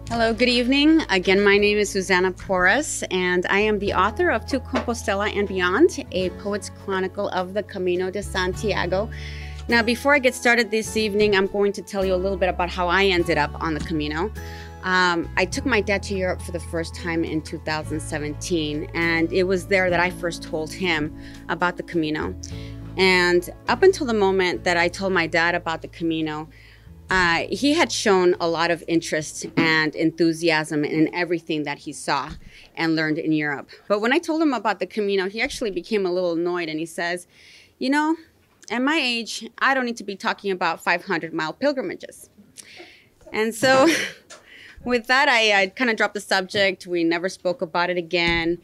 Hello, good evening. Again, my name is Susana Porras, and I am the author of To Compostela and Beyond, a poet's chronicle of the Camino de Santiago. Now, before I get started this evening, I'm going to tell you a little bit about how I ended up on the Camino. I took my dad to Europe for the first time in 2017, and it was there that I first told him about the Camino. And up until the moment that I told my dad about the Camino, he had shown a lot of interest and enthusiasm in everything that he saw and learned in Europe. But when I told him about the Camino, he actually became a little annoyed, and he says, you know, at my age, I don't need to be talking about 500-mile pilgrimages. And so with that, I kind of dropped the subject. We never spoke about it again.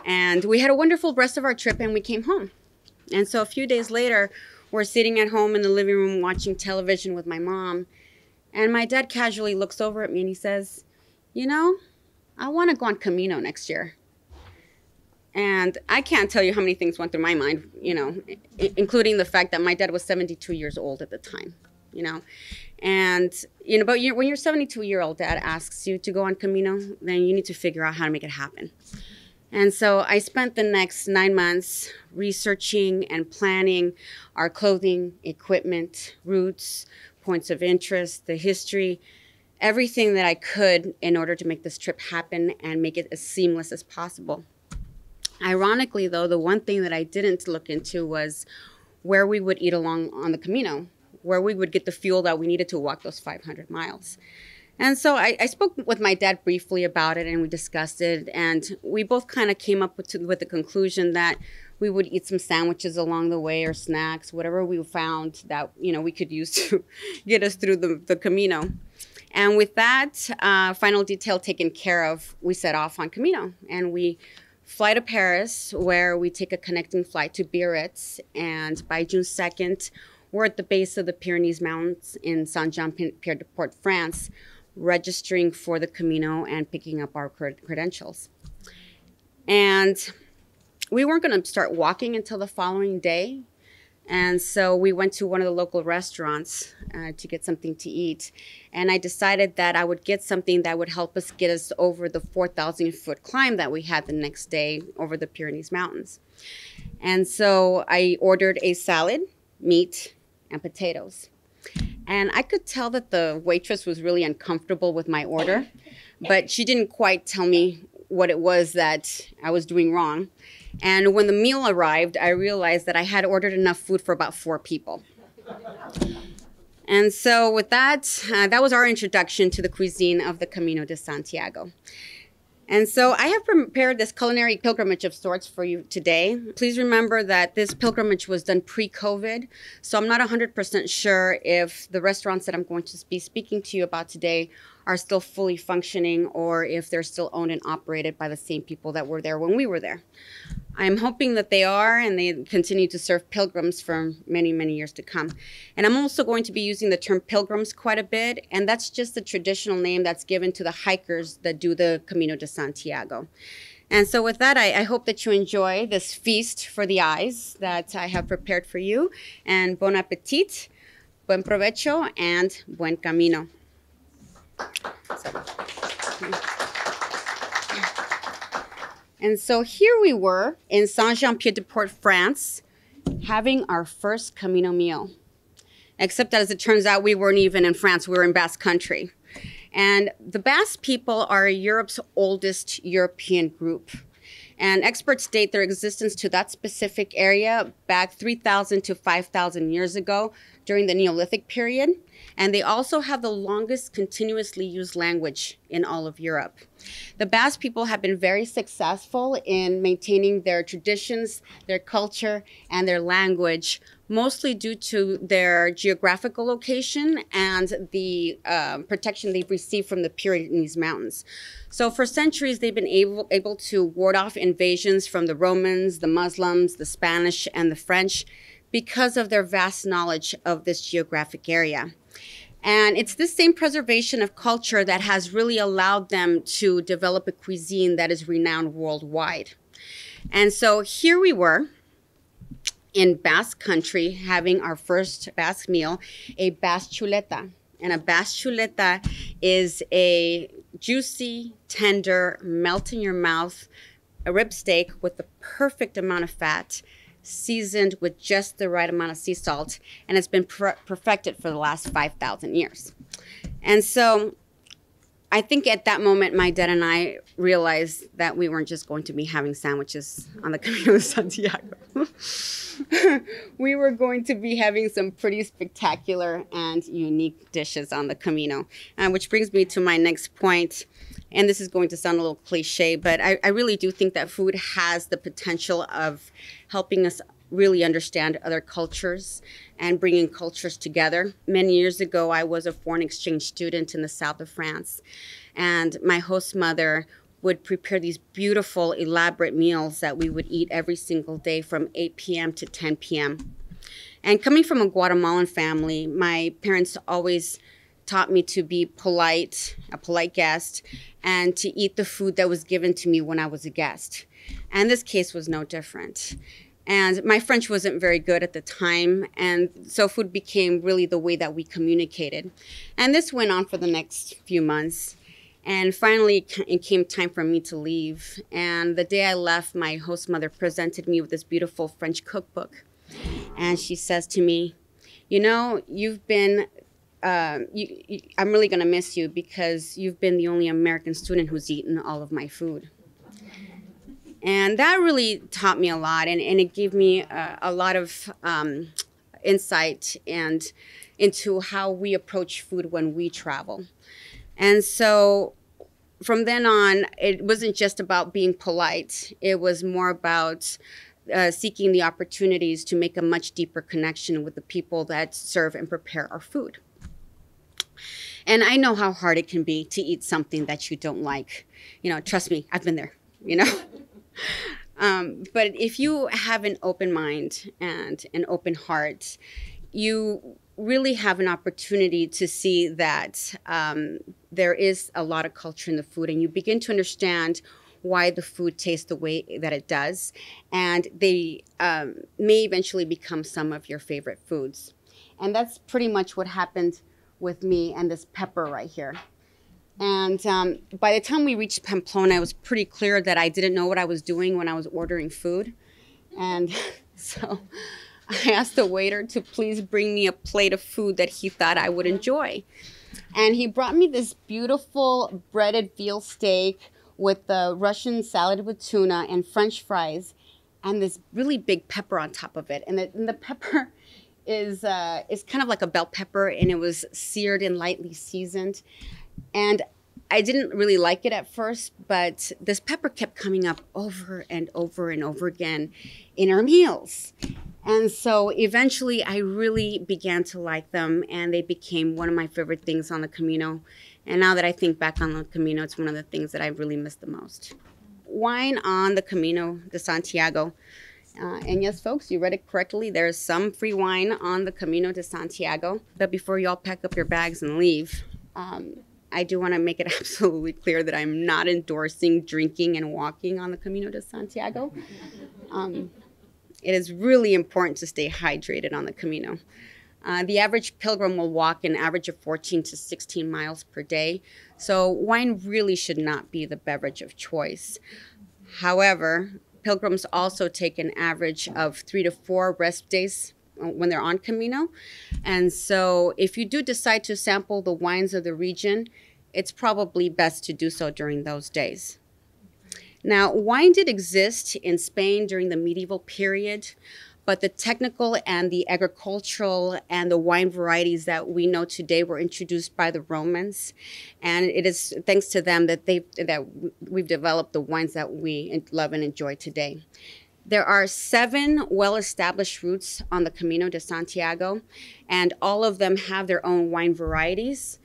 And we had a wonderful rest of our trip, and we came home. And so a few days later, we're sitting at home in the living room watching television with my mom. And my dad casually looks over at me and he says, you know, I want to go on Camino next year. And I can't tell you how many things went through my mind, you know, including the fact that my dad was 72 years old at the time, you know. And, you know, but when your 72-year-old dad asks you to go on Camino, then you need to figure out how to make it happen. And so I spent the next 9 months researching and planning our clothing, equipment, routes, points of interest, the history, everything that I could in order to make this trip happen and make it as seamless as possible. Ironically, though, the one thing that I didn't look into was where we would eat along on the Camino, where we would get the fuel that we needed to walk those 500 miles. And so I spoke with my dad briefly about it, and we discussed it, and we both kind of came up with the conclusion that we would eat some sandwiches along the way or snacks, whatever we found that, you know, we could use to get us through the Camino. And with that final detail taken care of, we set off on Camino, and we fly to Paris, where we take a connecting flight to Biarritz, and by June 2nd, we're at the base of the Pyrenees Mountains in Saint-Jean-Pied-de-Port, France, registering for the Camino and picking up our credentials. And we weren't going to start walking until the following day. And so we went to one of the local restaurants to get something to eat. And I decided that I would get something that would help us get us over the 4,000-foot climb that we had the next day over the Pyrenees Mountains. And so I ordered a salad, meat, and potatoes. And I could tell that the waitress was really uncomfortable with my order, but she didn't quite tell me what it was that I was doing wrong. And when the meal arrived, I realized that I had ordered enough food for about 4 people. And so with that, that was our introduction to the cuisine of the Camino de Santiago. And so I have prepared this culinary pilgrimage of sorts for you today. Please remember that this pilgrimage was done pre-COVID, so I'm not 100% sure if the restaurants that I'm going to be speaking to you about today are still fully functioning or if they're still owned and operated by the same people that were there when we were there. I'm hoping that they are, and they continue to serve pilgrims for many, many years to come. And I'm also going to be using the term pilgrims quite a bit, and that's just the traditional name that's given to the hikers that do the Camino de Santiago. And so with that, I hope that you enjoy this feast for the eyes that I have prepared for you. And bon appetit, buen provecho, and buen camino. And so here we were in Saint-Jean-Pied-de-Port, France, having our first Camino meal. Except that, as it turns out, we weren't even in France, we were in Basque country. And the Basque people are Europe's oldest European group. And experts date their existence to that specific area back 3,000 to 5,000 years ago during the Neolithic period. And they also have the longest continuously used language in all of Europe. The Basque people have been very successful in maintaining their traditions, their culture, and their language, mostly due to their geographical location and the protection they've received from the Pyrenees Mountains. So for centuries, they've been able to ward off invasions from the Romans, the Muslims, the Spanish, and the French because of their vast knowledge of this geographic area. And it's this same preservation of culture that has really allowed them to develop a cuisine that is renowned worldwide. And so here we were in Basque country, having our first Basque meal, a Basque chuleta. And a Basque chuleta is a juicy, tender, melt in your mouth, a rib steak with the perfect amount of fat, seasoned with just the right amount of sea salt, and it's been perfected for the last 5,000 years. And so I think at that moment, my dad and I realized that we weren't just going to be having sandwiches on the Camino de Santiago. We were going to be having some pretty spectacular and unique dishes on the Camino, which brings me to my next point. And this is going to sound a little cliche, but I really do think that food has the potential of helping us really understand other cultures and bringing cultures together. Many years ago, I was a foreign exchange student in the south of France, and my host mother would prepare these beautiful, elaborate meals that we would eat every single day from 8 p.m. to 10 p.m. And coming from a Guatemalan family, my parents always taught me to be polite, a polite guest, and to eat the food that was given to me when I was a guest. And this case was no different. And my French wasn't very good at the time, and so food became really the way that we communicated. And this went on for the next few months. And finally, it came time for me to leave. And the day I left, my host mother presented me with this beautiful French cookbook. And she says to me, you know, you've been I'm really going to miss you because you've been the only American student who's eaten all of my food. And that really taught me a lot, and it gave me a lot of insight and into how we approach food when we travel. And so from then on, it wasn't just about being polite. It was more about seeking the opportunities to make a much deeper connection with the people that serve and prepare our food. And I know how hard it can be to eat something that you don't like. You know, trust me, I've been there, you know. But if you have an open mind and an open heart, you really have an opportunity to see that there is a lot of culture in the food, and you begin to understand why the food tastes the way that it does, and they may eventually become some of your favorite foods. And that's pretty much what happened with me and this pepper right here. And by the time we reached Pamplona, it was pretty clear that I didn't know what I was doing when I was ordering food. And so I asked the waiter to please bring me a plate of food that he thought I would enjoy. And he brought me this beautiful breaded veal steak with the Russian salad with tuna and French fries and this really big pepper on top of it. And the pepper is kind of like a bell pepper, and it was seared and lightly seasoned. And I didn't really like it at first, but this pepper kept coming up over and over and over again in our meals. And so eventually I really began to like them, and they became one of my favorite things on the Camino. And now that I think back on the Camino, it's one of the things that I really miss the most. Wine on the Camino de Santiago. And yes, folks, you read it correctly. There's some free wine on the Camino de Santiago. But before you all pack up your bags and leave, I do want to make it absolutely clear that I'm not endorsing drinking and walking on the Camino de Santiago. It is really important to stay hydrated on the Camino. The average pilgrim will walk an average of 14 to 16 miles per day, so wine really should not be the beverage of choice. However, pilgrims also take an average of 3 to 4 rest days when they're on Camino. And so if you do decide to sample the wines of the region, it's probably best to do so during those days. Now, wine did exist in Spain during the medieval period, but the technical and the agricultural and the wine varieties that we know today were introduced by the Romans. And it is thanks to them that we've developed the wines that we love and enjoy today. There are 7 well-established routes on the Camino de Santiago, and all of them have their own wine varieties.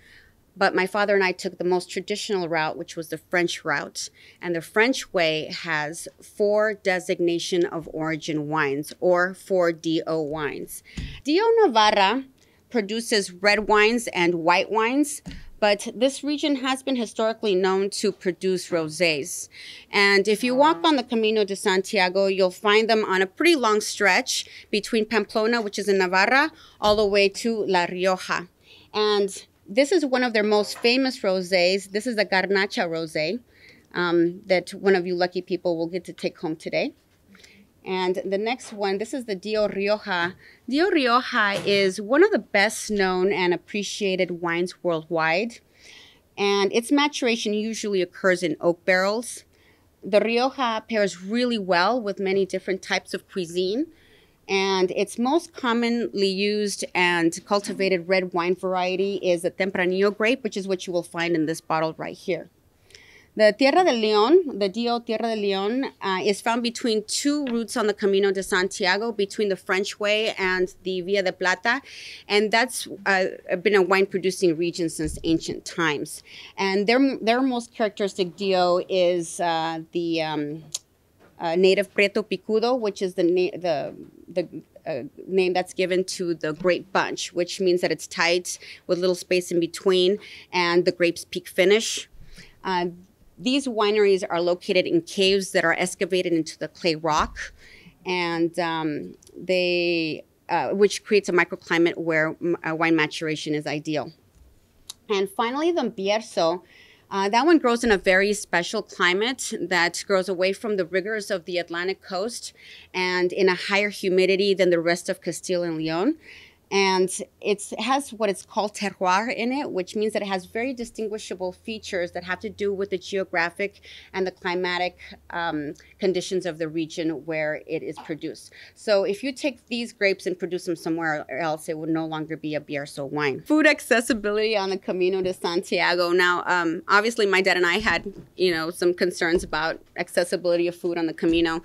But my father and I took the most traditional route, which was the French route. And the French way has 4 designation of origin wines, or 4 DO wines. DO Navarra produces red wines and white wines, But this region has been historically known to produce rosés. And if you walk on the Camino de Santiago, you'll find them on a pretty long stretch between Pamplona, which is in Navarra, all the way to La Rioja. And this is one of their most famous rosés. This is the Garnacha rosé that one of you lucky people will get to take home today. And the next one, this is the Dio Rioja. Dio Rioja is one of the best known and appreciated wines worldwide. And its maturation usually occurs in oak barrels. The Rioja pairs really well with many different types of cuisine. And its most commonly used and cultivated red wine variety is the Tempranillo grape, which is what you will find in this bottle right here. The Tierra de León, the Dio Tierra de León, is found between two routes on the Camino de Santiago, between the French Way and the Via de Plata. And that's been a wine-producing region since ancient times. And their most characteristic Dio is the native Prieto Picudo, which is the name that's given to the grape bunch, which means that it's tight with little space in between, and the grapes peak finish. These wineries are located in caves that are excavated into the clay rock, and which creates a microclimate where wine maturation is ideal. And finally, the Bierzo. That one grows in a very special climate that grows away from the rigors of the Atlantic coast and in a higher humidity than the rest of Castile and León. And it has what it's called terroir in it, which means that it has very distinguishable features that have to do with the geographic and the climatic conditions of the region where it is produced. So if you take these grapes and produce them somewhere else, it would no longer be a Bierzo wine. Food accessibility on the Camino de Santiago. Now, obviously, my dad and I had, some concerns about accessibility of food on the Camino.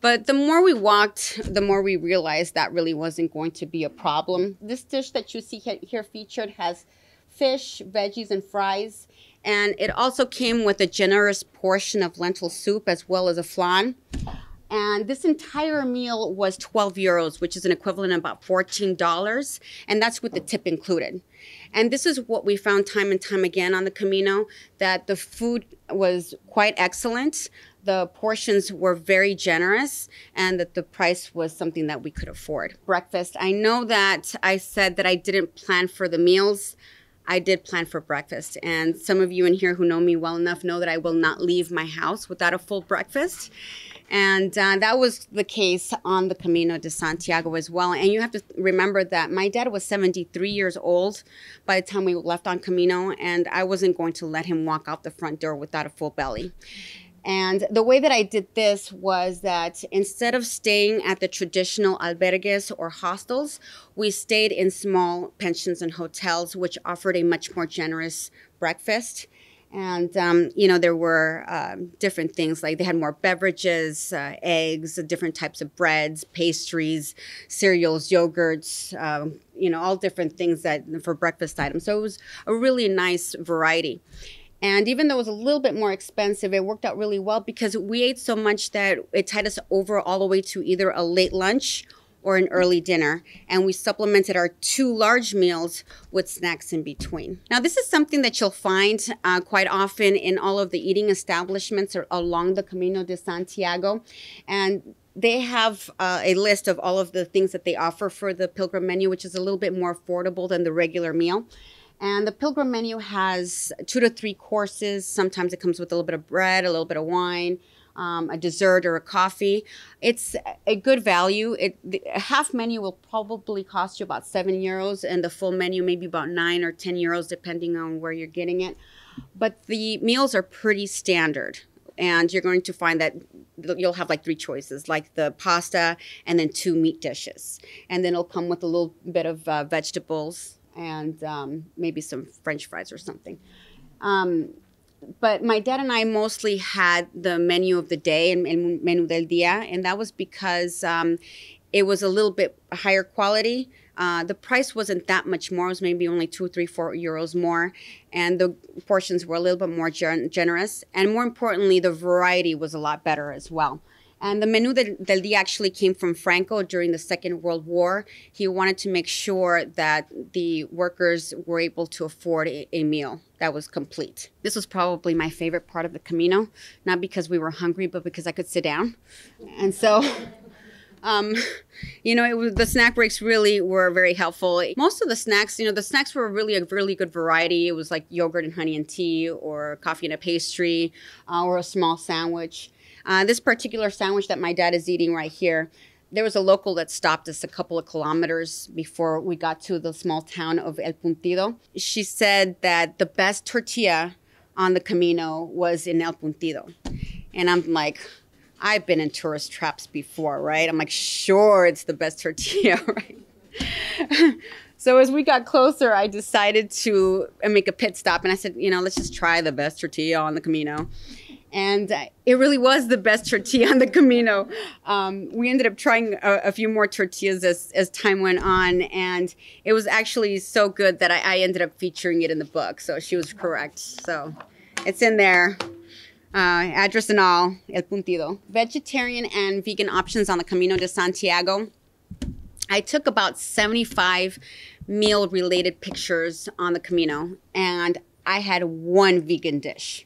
But the more we walked, the more we realized that really wasn't going to be a problem. This dish that you see here featured has fish, veggies, and fries. And it also came with a generous portion of lentil soup as well as a flan. And this entire meal was 12 euros, which is an equivalent of about $14. And that's with the tip included. And this is what we found time and time again on the Camino, that the food was quite excellent. The portions were very generous, and that the price was something that we could afford. Breakfast. I know that I said that I didn't plan for the meals. I did plan for breakfast. And some of you in here who know me well enough know that I will not leave my house without a full breakfast. And that was the case on the Camino de Santiago as well. And you have to remember that my dad was 73 years old by the time we left on Camino, and I wasn't going to let him walk out the front door without a full belly. And the way that I did this was that instead of staying at the traditional albergues or hostels, we stayed in small pensions and hotels, which offered a much more generous breakfast. And, there were different things, like they had more beverages, eggs, different types of breads, pastries, cereals, yogurts, all different things for breakfast items. So it was a really nice variety. And even though it was a little bit more expensive, it worked out really well because we ate so much that it tied us over all the way to either a late lunch or an early dinner. And we supplemented our 2 large meals with snacks in between. Now, this is something that you'll find quite often in all of the eating establishments along the Camino de Santiago. And they have a list of all of the things that they offer for the Pilgrim Menu, which is a little bit more affordable than the regular meal. And the Pilgrim Menu has 2 to 3 courses. Sometimes it comes with a little bit of bread, a little bit of wine, a dessert or a coffee. It's a good value. The half menu will probably cost you about 7 euros, and the full menu maybe about 9 or 10 euros, depending on where you're getting it. But the meals are pretty standard. And you're going to find that you'll have like 3 choices, like the pasta and then 2 meat dishes. And then it'll come with a little bit of vegetables and maybe some French fries or something. But my dad and I mostly had the menu of the day and menu del día, and that was because it was a little bit higher quality. The price wasn't that much more. It was maybe only 2, 3, 4 euros more, and the portions were a little bit more generous. And more importantly, the variety was a lot better as well. And the menu del dia actually came from Franco during the Second World War. He wanted to make sure that the workers were able to afford a meal that was complete. This was probably my favorite part of the Camino, not because we were hungry, but because I could sit down. And so, the snack breaks really were very helpful. Most of the snacks, the snacks were really a really good variety. It was like yogurt and honey and tea, or coffee and a pastry, or a small sandwich. This particular sandwich that my dad is eating right here, there was a local that stopped us a couple of kilometers before we got to the small town of El Puntido. She said that the best tortilla on the Camino was in El Puntido. And I'm like, I've been in tourist traps before, right? I'm like, sure, it's the best tortilla, right? So as we got closer, I decided to make a pit stop. And I said, let's just try the best tortilla on the Camino. And it really was the best tortilla on the Camino. We ended up trying a few more tortillas as time went on. And it was actually so good that I ended up featuring it in the book. So she was correct. So it's in there. Address and all, El Puntido. Vegetarian and vegan options on the Camino de Santiago. I took about 75 meal-related pictures on the Camino. And I had one vegan dish.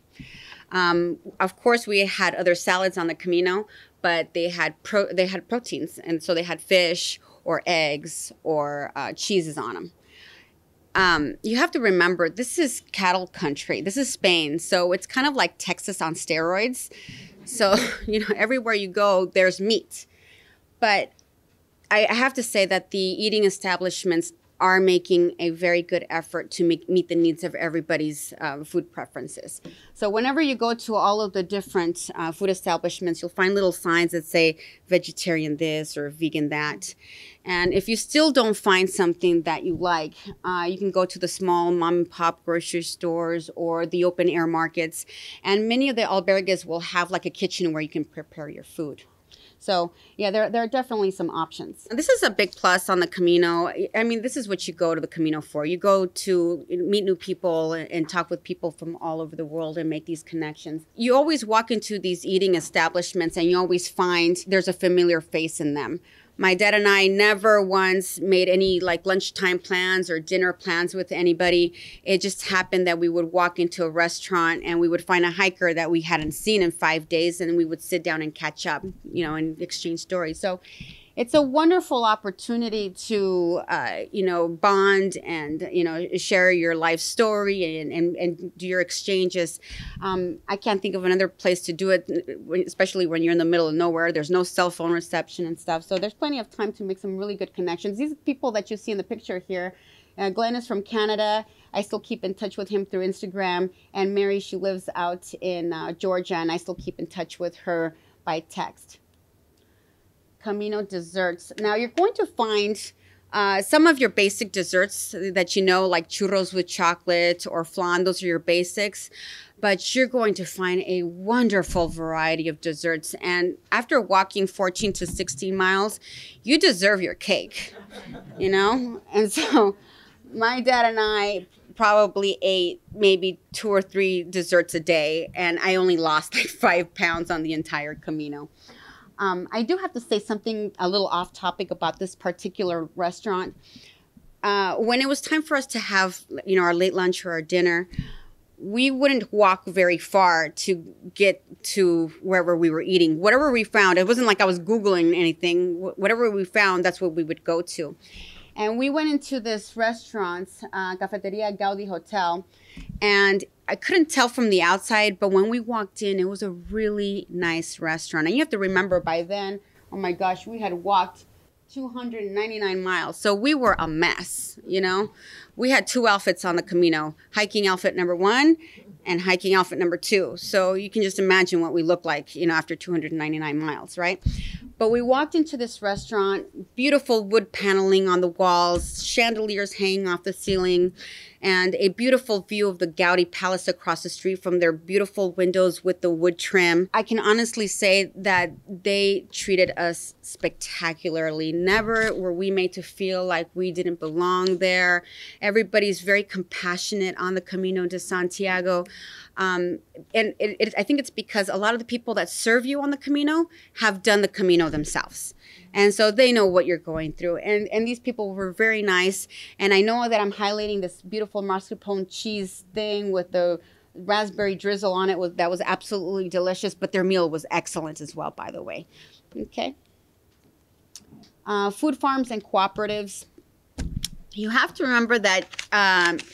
Of course, we had other salads on the Camino, but they had proteins, and so they had fish or eggs or cheeses on them. You have to remember, this is cattle country. This is Spain, so it's kind of like Texas on steroids. So, everywhere you go, there's meat. But I have to say that the eating establishments are making a very good effort to meet the needs of everybody's food preferences. So whenever you go to all of the different food establishments, you'll find little signs that say vegetarian this or vegan that. And if you still don't find something that you like, you can go to the small mom and pop grocery stores or the open air markets. And many of the albergues will have like a kitchen where you can prepare your food. So, yeah, there are definitely some options. This is a big plus on the Camino. I mean, this is what you go to the Camino for. You go to meet new people and talk with people from all over the world and make these connections. You always walk into these eating establishments and you always find there's a familiar face in them. My dad and I never once made any like lunchtime plans or dinner plans with anybody. It just happened that we would walk into a restaurant and we would find a hiker that we hadn't seen in 5 days, and we would sit down and catch up, and exchange stories. So it's a wonderful opportunity to, bond and, share your life story and do your exchanges. I can't think of another place to do it, especially when you're in the middle of nowhere. There's no cell phone reception and stuff. So there's plenty of time to make some really good connections. These people that you see in the picture here, Glenn is from Canada. I still keep in touch with him through Instagram. And Mary, she lives out in Georgia, and I still keep in touch with her by text. Camino desserts. Now you're going to find some of your basic desserts that like churros with chocolate or flan. Those are your basics. But you're going to find a wonderful variety of desserts. And after walking 14 to 16 miles, you deserve your cake, And so my dad and I probably ate maybe 2 or 3 desserts a day. And I only lost like 5 pounds on the entire Camino. I do have to say something a little off topic about this particular restaurant. When it was time for us to have, our late lunch or our dinner, we wouldn't walk very far to get to wherever we were eating. Whatever we found, it wasn't like I was Googling anything. Whatever we found, that's what we would go to. And we went into this restaurant, Cafeteria Gaudi Hotel, and I couldn't tell from the outside, but when we walked in, it was a really nice restaurant. And you have to remember by then, oh my gosh, we had walked 299 miles. So we were a mess, We had 2 outfits on the Camino, hiking outfit number 1 and hiking outfit number 2. So you can just imagine what we looked like, after 299 miles, right? But we walked into this restaurant, beautiful wood paneling on the walls, chandeliers hanging off the ceiling. and a beautiful view of the Gaudi Palace across the street from their beautiful windows with the wood trim. I can honestly say that they treated us spectacularly. Never were we made to feel like we didn't belong there. Everybody's very compassionate on the Camino de Santiago. And I think it's because a lot of the people that serve you on the Camino have done the Camino themselves. And so they know what you're going through. And these people were very nice. And I know that I'm highlighting this beautiful mascarpone cheese thing with the raspberry drizzle on it. That was absolutely delicious. But their meal was excellent as well, by the way. Okay. Food farms and cooperatives. You have to remember that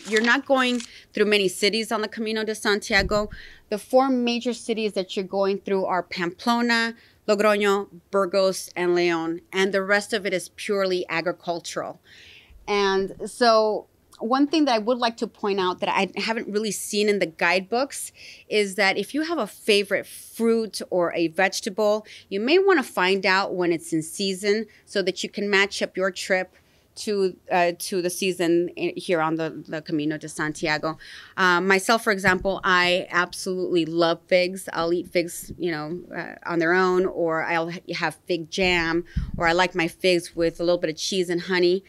you're not going through many cities on the Camino de Santiago. The 4 major cities that you're going through are Pamplona, Logroño, Burgos, and León. And the rest of it is purely agricultural. And so one thing that I would like to point out that I haven't really seen in the guidebooks is that if you have a favorite fruit or a vegetable, you may want to find out when it's in season so that you can match up your trip to the season here on the Camino de Santiago. Myself, for example, I absolutely love figs. I'll eat figs, on their own, or I'll have fig jam, or I like my figs with a little bit of cheese and honey.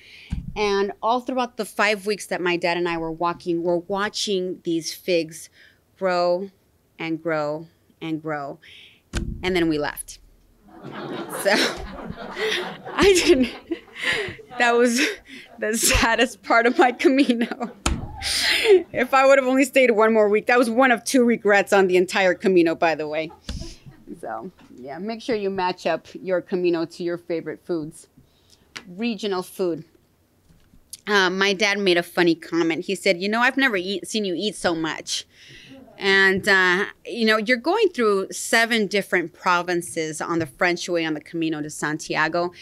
And all throughout the 5 weeks that my dad and I were walking, we're watching these figs grow and grow and grow. And then we left. So I didn't. That was the saddest part of my Camino. If I would have only stayed 1 more week, that was one of 2 regrets on the entire Camino, by the way. So, yeah, make sure you match up your Camino to your favorite foods. Regional food. My dad made a funny comment. He said, I've never seen you eat so much. And, you're going through 7 different provinces on the French way on the Camino de Santiago.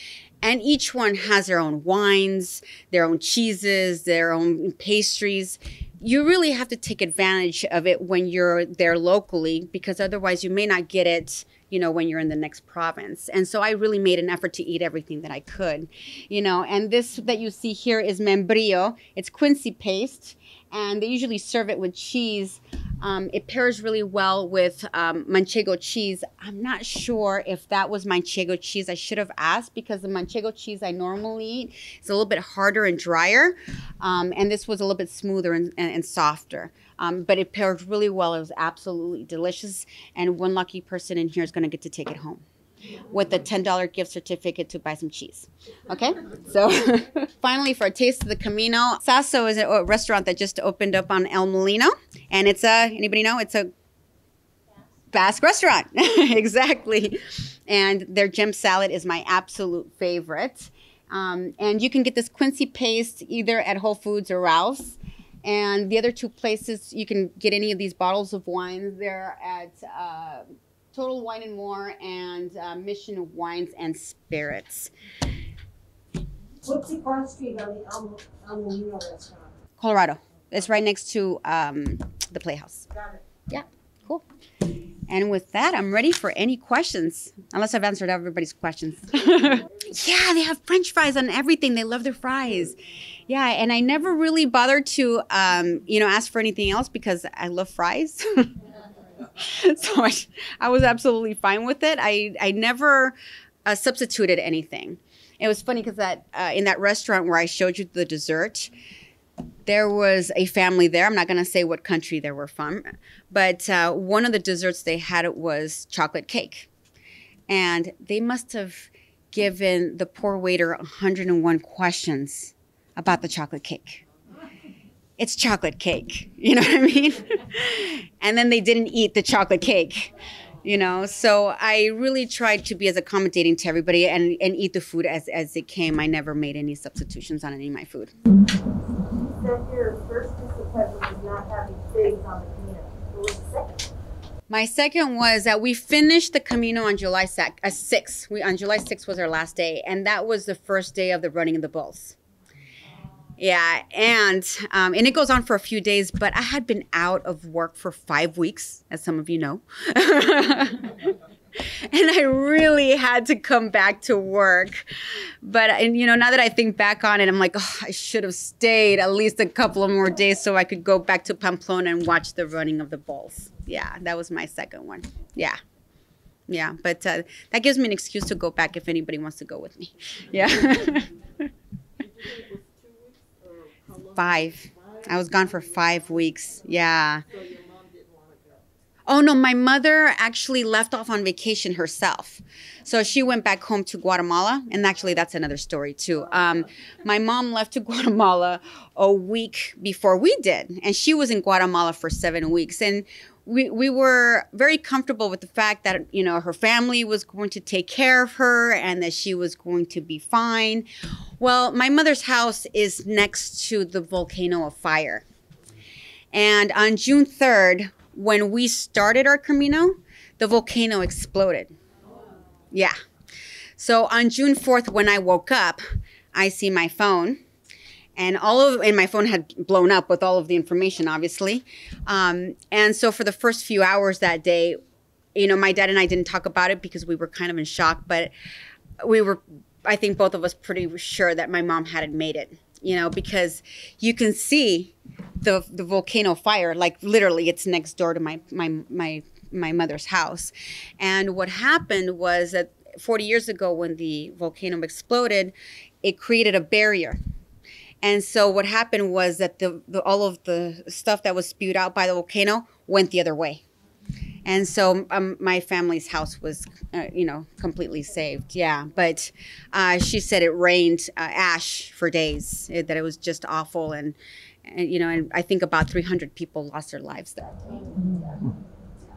And each one has their own wines, their own cheeses, their own pastries. You really have to take advantage of it when you're there locally, because otherwise you may not get it, when you're in the next province. And so I really made an effort to eat everything that I could, and this that you see here is membrillo. It's quincy paste, and they usually serve it with cheese. It pairs really well with manchego cheese. I'm not sure if that was manchego cheese. I should have asked, because the manchego cheese I normally eat is a little bit harder and drier. And this was a little bit smoother and softer. But it paired really well. It was absolutely delicious. And one lucky person in here is going to get to take it home with a $10 gift certificate to buy some cheese. Okay? So finally, for a taste of the Camino, Sasso is a restaurant that just opened up on El Molino. And it's anybody know? It's a Basque restaurant. Exactly. And their gem salad is my absolute favorite. And you can get this quincy paste either at Whole Foods or Ralph's. And the other 2 places, you can get any of these bottles of wine. They're at Total Wine and More and Mission Wines and Spirits. What's across the street on the Molino restaurant? Colorado. It's right next to the Playhouse. Got it. Yeah, cool. And with that, I'm ready for any questions, unless I've answered everybody's questions. Yeah, they have French fries on everything. They love their fries. Yeah, and I never really bothered to, ask for anything else because I love fries. So I was absolutely fine with it. I never substituted anything. It was funny because in that restaurant where I showed you the dessert, there was a family there. I'm not going to say what country they were from, but one of the desserts they had was chocolate cake. And they must have given the poor waiter 101 questions about the chocolate cake. It's chocolate cake, you know what I mean? And then they didn't eat the chocolate cake, So I really tried to be as accommodating to everybody and eat the food as it came. I never made any substitutions on any of my food. You said your first disappointment was not having figs on the Camino. What was the second? My second was that we finished the Camino on July 6th. On July 6th was our last day, and that was the first day of the running of the bulls. Yeah, and it goes on for a few days, but I had been out of work for 5 weeks, as some of you know. And I really had to come back to work. But, and, you know, now that I think back on it, I'm like, oh, I should have stayed at least a couple of more days so I could go back to Pamplona and watch the running of the bulls. Yeah, that was my second one. Yeah. Yeah, but that gives me an excuse to go back if anybody wants to go with me. Yeah. 5. I was gone for 5 weeks. Yeah. So your mom didn't want to go? Oh, no, my mother actually left off on vacation herself. So she went back home to Guatemala. And actually, that's another story, too. My mom left to Guatemala a week before we did. And she was in Guatemala for 7 weeks. And we were very comfortable with the fact that, you know, her family was going to take care of her and that she was going to be fine. Well, my mother's house is next to the volcano of fire. And on June 3rd, when we started our Camino, the volcano exploded. Yeah. So on June 4th, when I woke up, I see my phone. And my phone had blown up with all of the information, obviously. And so for the first few hours that day, you know, my dad and I didn't talk about it because we were kind of in shock. But we were, I think both of us pretty sure that my mom hadn't made it, you know, because you can see the volcano fire, like literally it's next door to my mother's house. And what happened was that 40 years ago when the volcano exploded, it created a barrier. And so what happened was that all of the stuff that was spewed out by the volcano went the other way. And so my family's house was, you know, completely saved. Yeah. But she said it rained ash for days, that it was just awful. And, you know, and I think about 300 people lost their lives that day.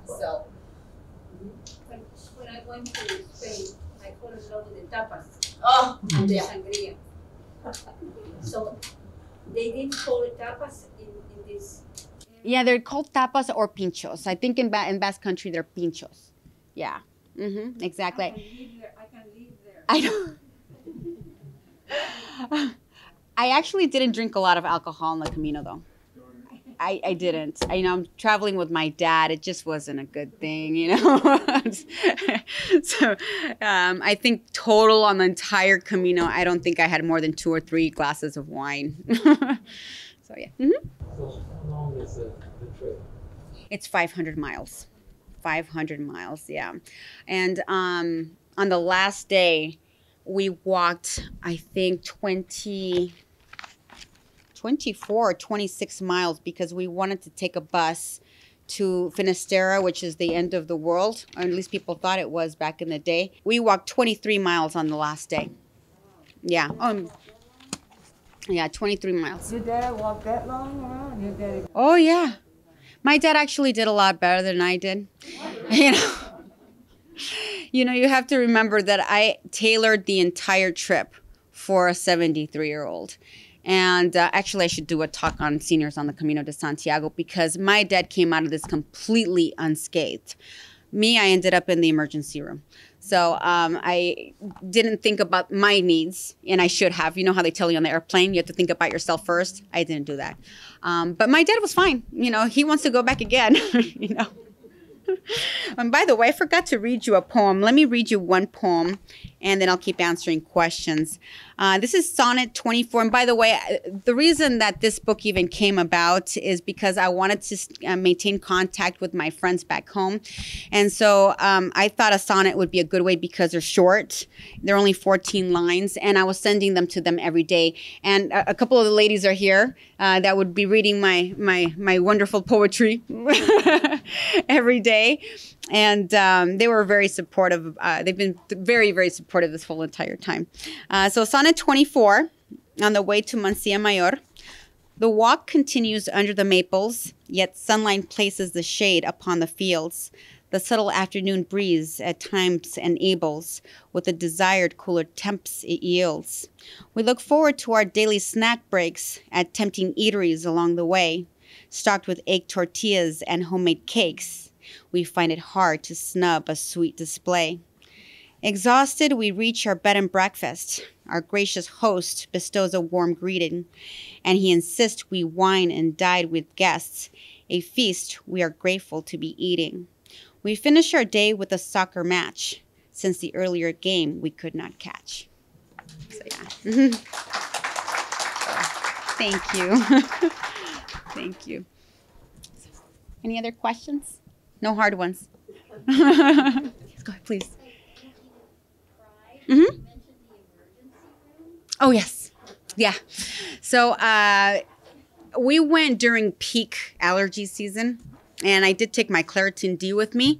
So when I went to Spain, I fell in love with the tapas. Oh, And the yeah. sangria. So they didn't call it tapas in this. Yeah, they're called tapas or pinchos. I think in Basque country, they're pinchos. Yeah. Mm-hmm. Exactly. I can live there. I don't. I actually didn't drink a lot of alcohol on the Camino, though. I didn't. You know, I'm traveling with my dad. It just wasn't a good thing, you know. So I think total on the entire Camino, I don't think I had more than 2 or 3 glasses of wine. So, yeah. Mm-hmm. So how long is the trip? It's 500 miles. 500 miles, yeah. And on the last day, we walked, I think, 24 or 26 miles because we wanted to take a bus to Finisterre, which is the end of the world, or at least people thought it was back in the day. We walked 23 miles on the last day. Yeah. Yeah, 23 miles. Your dad walked that long around? Your dad? Oh, yeah. My dad actually did a lot better than I did. You know. You know, you have to remember that I tailored the entire trip for a 73-year-old. And actually, I should do a talk on seniors on the Camino de Santiago because my dad came out of this completely unscathed. Me, I ended up in the emergency room. So I didn't think about my needs, and I should have. You know how they tell you on the airplane, you have to think about yourself first? I didn't do that. But my dad was fine. You know, he wants to go back again, you know. And by the way, I forgot to read you a poem. Let me read you one poem, and then I'll keep answering questions. This is Sonnet 24. And by the way, the reason that this book even came about is because I wanted to maintain contact with my friends back home. And so I thought a sonnet would be a good way because they're short. They're only 14 lines, and I was sending them to them every day. And a couple of the ladies are here that would be reading my wonderful poetry every day. And they were very supportive. They've been very, very supportive this whole entire time. So Sonnet 24, on the way to Mansilla Mayor. The walk continues under the maples, yet sunlight places the shade upon the fields. The subtle afternoon breeze at times enables, with the desired cooler temps it yields. We look forward to our daily snack breaks at tempting eateries along the way, stocked with egg tortillas and homemade cakes. We find it hard to snub a sweet display. Exhausted, we reach our bed and breakfast. Our gracious host bestows a warm greeting, and he insists we wine and dine with guests, a feast we are grateful to be eating. We finish our day with a soccer match, since the earlier game we could not catch. So yeah. Thank you. Thank you. Any other questions? No hard ones. Go ahead, please. Mm-hmm. Oh, yes. Yeah. So we went during peak allergy season, and I did take my Claritin D with me.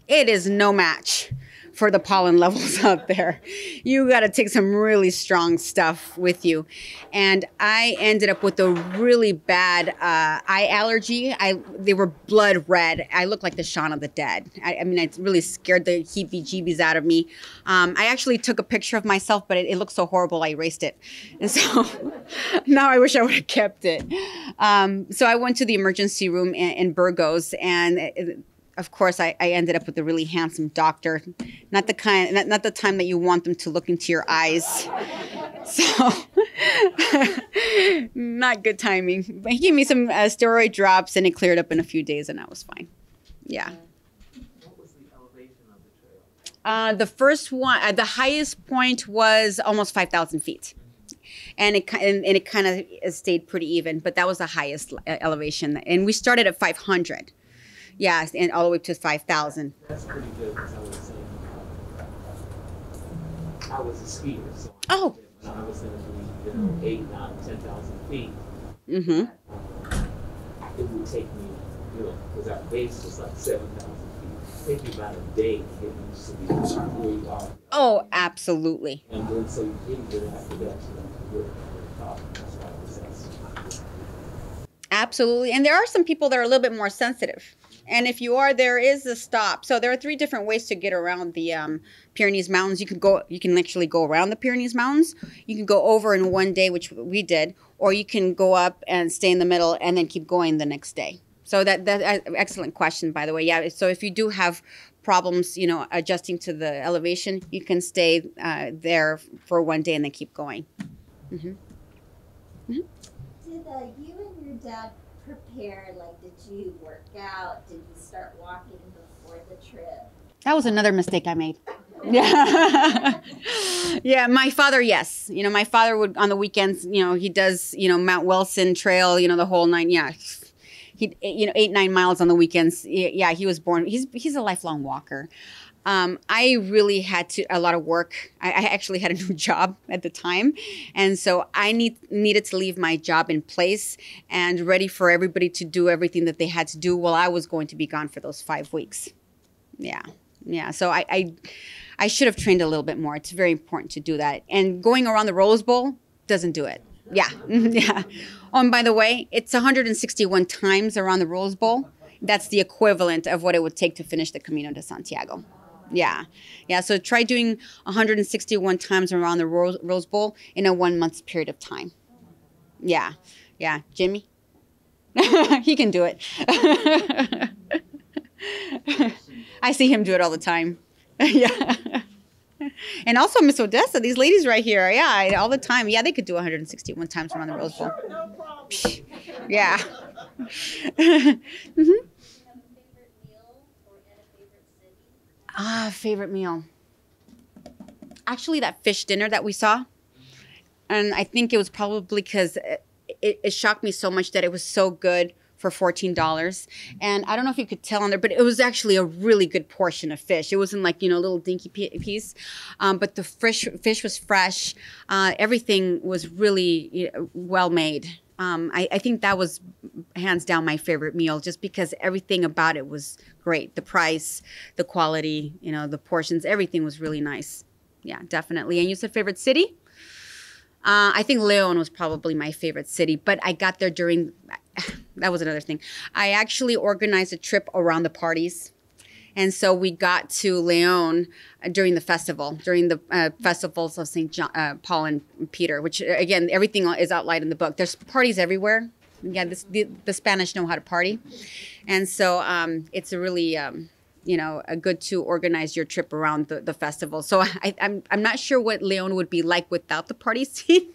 It is no match for the pollen levels out there. You got to take some really strong stuff with you. And I ended up with a really bad eye allergy. They were blood red. I looked like the Shaun of the Dead. I mean, it really scared the heebie-jeebies out of me. I actually took a picture of myself, but it looked so horrible, I erased it. And so now I wish I would have kept it. So I went to the emergency room in Burgos, and of course, I ended up with a really handsome doctor. Not the time that you want them to look into your eyes. So, not good timing. But he gave me some steroid drops, and it cleared up in a few days, and I was fine. Yeah. What was the elevation of the trail? The first one, the highest point was almost 5,000 feet. And it kind of stayed pretty even, but that was the highest elevation. And we started at 500. Yeah, and all the way to 5,000. That's pretty good, because I was saying, I was a skier, so Oh. when I was in the 8, 9, 10,000 feet, Mm-hmm. it would take me, because our base was like 7,000 feet. It'd take me about a day to get used to the where you are. Oh, absolutely. And then so you didn't get after that, you really top. That's why I was asking. Absolutely. And there are some people that are a little bit more sensitive. And if you are, there is a stop. So there are 3 different ways to get around the Pyrenees Mountains. You can actually go around the Pyrenees Mountains. You can go over in one day, which we did, or you can go up and stay in the middle and then keep going the next day. So that excellent question, by the way. Yeah. So if you do have problems, adjusting to the elevation, you can stay there for one day and then keep going. Mm-hmm. Mm-hmm. Did you and your dad prepare? Did you work out? Did you start walking before the trip? That was another mistake I made. Yeah. Yeah, my father, yes. My father would, on the weekends, he does, Mount Wilson Trail, the whole 9, yeah. He, 8, 9 miles on the weekends. Yeah, he was born, he's a lifelong walker. I really had a lot of work. I actually had a new job at the time. And so I needed to leave my job in place and ready for everybody to do everything that they had to do while I was going to be gone for those 5 weeks. Yeah. Yeah. So I should have trained a little bit more. It's very important to do that. And going around the Rose Bowl doesn't do it. Yeah. Yeah. Oh, and by the way, it's 161 times around the Rose Bowl. That's the equivalent of what it would take to finish the Camino de Santiago. Yeah. Yeah. So try doing 161 times around the Rose Bowl in a 1 month period of time. Yeah. Yeah. Jimmy? He can do it. I see him do it all the time. Yeah. And also Miss Odessa, these ladies right here. Yeah. All the time. Yeah. They could do 161 times around the Rose Bowl. Yeah. Mm-hmm. Favorite meal. Actually, that fish dinner that we saw. And I think it was probably because it shocked me so much that it was so good for $14. And I don't know if you could tell on there, but it was actually a really good portion of fish. It wasn't like, a little dinky piece. But the fish was fresh. Everything was really well made. I think that was hands down my favorite meal, just because everything about it was great. The price, the quality, the portions, everything was really nice. Yeah, definitely. And you said favorite city? I think León was probably my favorite city, but I got there that was another thing. I actually organized a trip around the parties. And so we got to León during the festivals of St. Paul and Peter, which, again, everything is outlined in the book. There's parties everywhere. Yeah, the Spanish know how to party. And so it's a really, a good to organize your trip around the festival. So I'm not sure what León would be like without the party scene.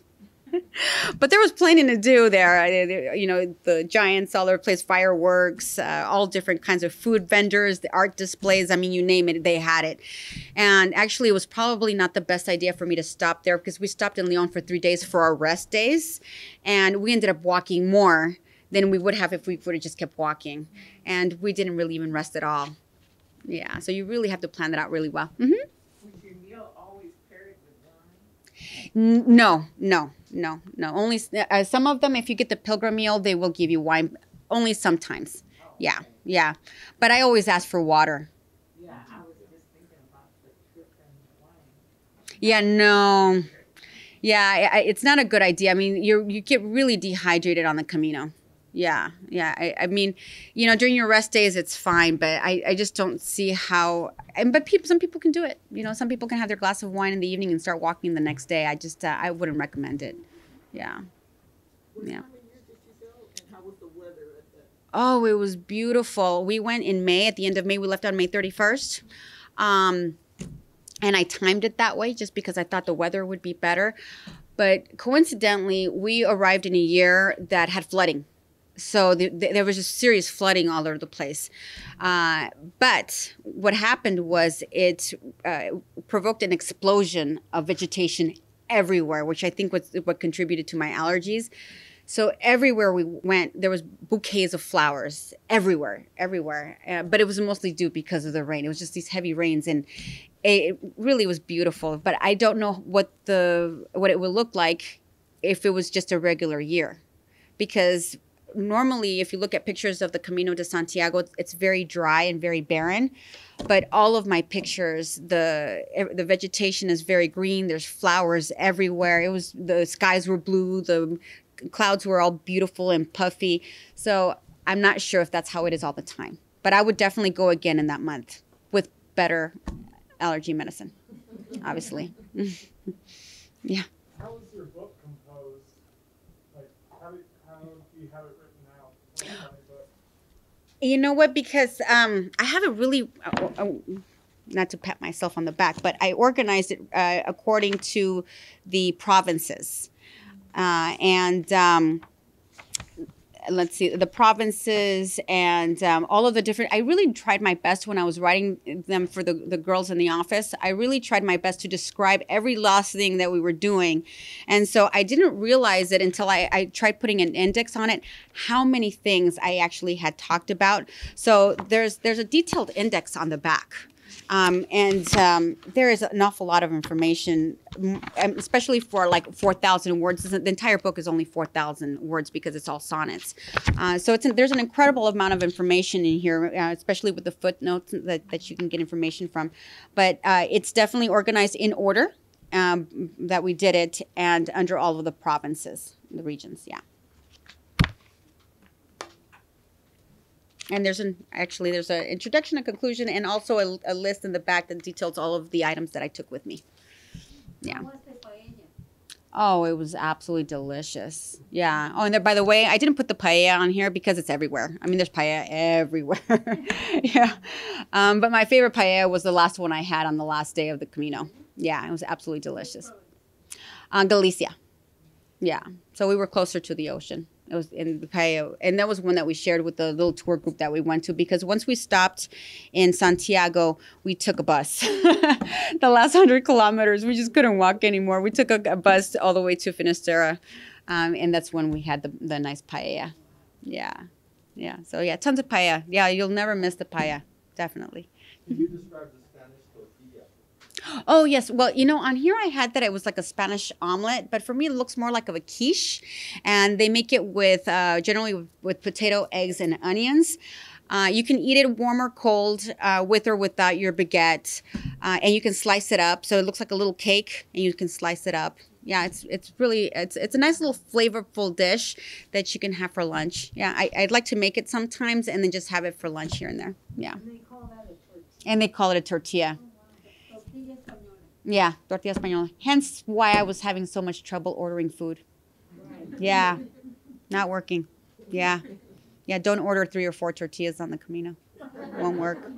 But there was plenty to do there. You know, the giants all over the place, fireworks, all different kinds of food vendors, the art displays. I mean, you name it, they had it. And actually, it was probably not the best idea for me to stop there because we stopped in Lyon for 3 days for our rest days. And we ended up walking more than we would have if we would have just kept walking. And we didn't really even rest at all. Yeah, so you really have to plan that out really well. Mm-hmm. Was your meal always paired with wine? No. Only some of them, if you get the Pilgrim meal, they will give you wine. Only sometimes. Oh, Yeah, okay. yeah. But I always ask for water. Yeah, I was just thinking about the trip and the wine. Yeah, no. Yeah, it's not a good idea. I mean, you get really dehydrated on the Camino. Yeah. I mean, you know, during your rest days, it's fine, but I just don't see how. But some people can do it. You know, some people can have their glass of wine in the evening and start walking the next day. I wouldn't recommend it. Yeah. What Yeah. time of year did you go, and how was the weather at that? Oh, it was beautiful. We went in May. At the end of May, we left on May 31st. And I timed it that way just because I thought the weather would be better. But coincidentally, we arrived in a year that had flooding. So there was just serious flooding all over the place. But what happened was it provoked an explosion of vegetation everywhere, which I think was what contributed to my allergies. So everywhere we went, there was bouquets of flowers everywhere. But it was mostly due because of the rain. It was just these heavy rains, and it really was beautiful. But I don't know what it would look like if it was just a regular year, because normally, if you look at pictures of the Camino de Santiago, it's very dry and very barren. But all of my pictures, the vegetation is very green. There's flowers everywhere. The skies were blue. The clouds were all beautiful and puffy. So I'm not sure if that's how it is all the time. But I would definitely go again in that month with better allergy medicine, obviously. Yeah. How was your book composed? Like, how do you have it written out? What kind of book? You know what? Because I have a really, not to pat myself on the back, but I organized it according to the provinces. Let's see, the provinces and all of the different, I really tried my best when I was writing them for the girls in the office. I really tried my best to describe every last thing that we were doing. And so I didn't realize it until I tried putting an index on it, how many things I actually had talked about. So there's a detailed index on the back. There is an awful lot of information, especially for like 4,000 words. The entire book is only 4,000 words because it's all sonnets. So there's an incredible amount of information in here, especially with the footnotes that you can get information from. But it's definitely organized in order that we did it, and under all of the provinces, the regions, yeah. And there's an introduction, a conclusion, and also a list in the back that details all of the items that I took with me. Yeah. How was the paella? Oh, it was absolutely delicious. Yeah. Oh, and by the way, I didn't put the paella on here because it's everywhere. I mean, there's paella everywhere. Yeah. But my favorite paella was the last one I had on the last day of the Camino. Yeah, it was absolutely delicious. Galicia. Yeah. So we were closer to the ocean. It was in the paella, and that was one that we shared with the little tour group that we went to, because once we stopped in Santiago, we took a bus. The last 100 kilometers, we just couldn't walk anymore. We took a bus all the way to Finisterre, and that's when we had the nice paella. Yeah. So yeah, tons of paella. Yeah, you'll never miss the paella, definitely. Can you describe the Spanish tortilla? Oh, yes. Well, you know, on here I had that it was like a Spanish omelet, but for me it looks more like of a quiche. And they make it with generally with potato, eggs, and onions. You can eat it warm or cold, with or without your baguette. And you can slice it up. So it looks like a little cake, and you can slice it up. Yeah, it's really a nice little flavorful dish that you can have for lunch. Yeah, I'd like to make it sometimes and then just have it for lunch here and there. Yeah. And they call that a tortilla. And they call it a tortilla. Tortilla española. Yeah, tortilla española. Hence why I was having so much trouble ordering food. Right. Yeah, not working. Yeah, don't order 3 or 4 tortillas on the Camino. Won't work.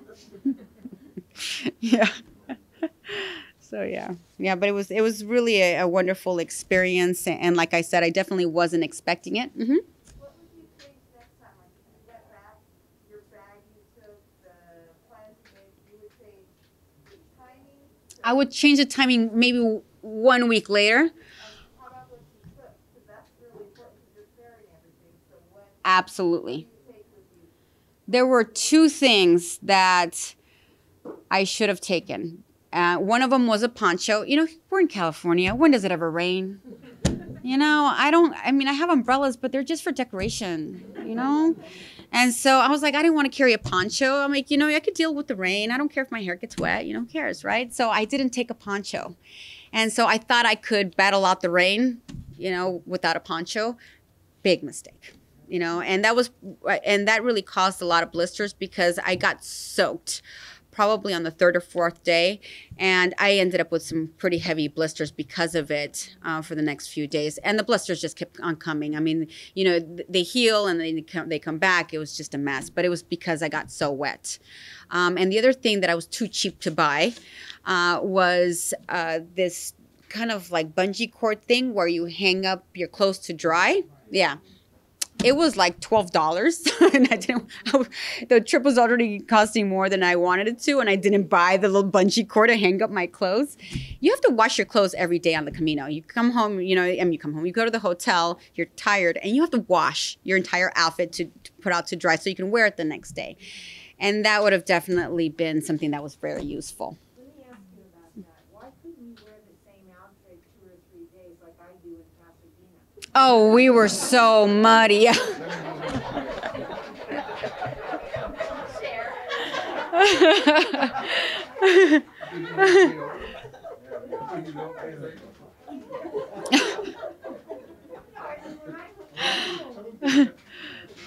Yeah. So yeah, but it was really a wonderful experience, and like I said, I definitely wasn't expecting it. Mm-hmm. What would you change next time? Like, if you get back your bag you took, the plans you made, you would change the timing? I would change the timing maybe 1 week later. And how about what you took? Because that's really important because you're carrying everything. So what Absolutely. do you take with you? There were two things that I should have taken. One of them was a poncho. You know, we're in California. When does it ever rain? You know, I mean, I have umbrellas, but they're just for decoration, you know? And so I was like, I didn't want to carry a poncho. I'm like, you know, I could deal with the rain. I don't care if my hair gets wet. You know, who cares, right? So I didn't take a poncho. And so I thought I could battle out the rain, you know, without a poncho. Big mistake, you know? And that really caused a lot of blisters because I got soaked probably on the third or fourth day. And I ended up with some pretty heavy blisters because of it for the next few days. And the blisters just kept on coming. I mean, you know, they heal and they come back. It was just a mess. But it was because I got so wet. And the other thing that I was too cheap to buy was this kind of like bungee cord thing where you hang up your clothes to dry. Yeah. It was like $12, and the trip was already costing more than I wanted it to, and I didn't buy the little bungee cord to hang up my clothes. You have to wash your clothes every day on the Camino. You come home, you know, and you come home, you go to the hotel, you're tired, and you have to wash your entire outfit to put out to dry so you can wear it the next day. And that would have definitely been something that was very useful. Let me ask you about that. Why couldn't you wear the same outfit 2 or 3 days like I do in Pasadena? Oh, we were so muddy.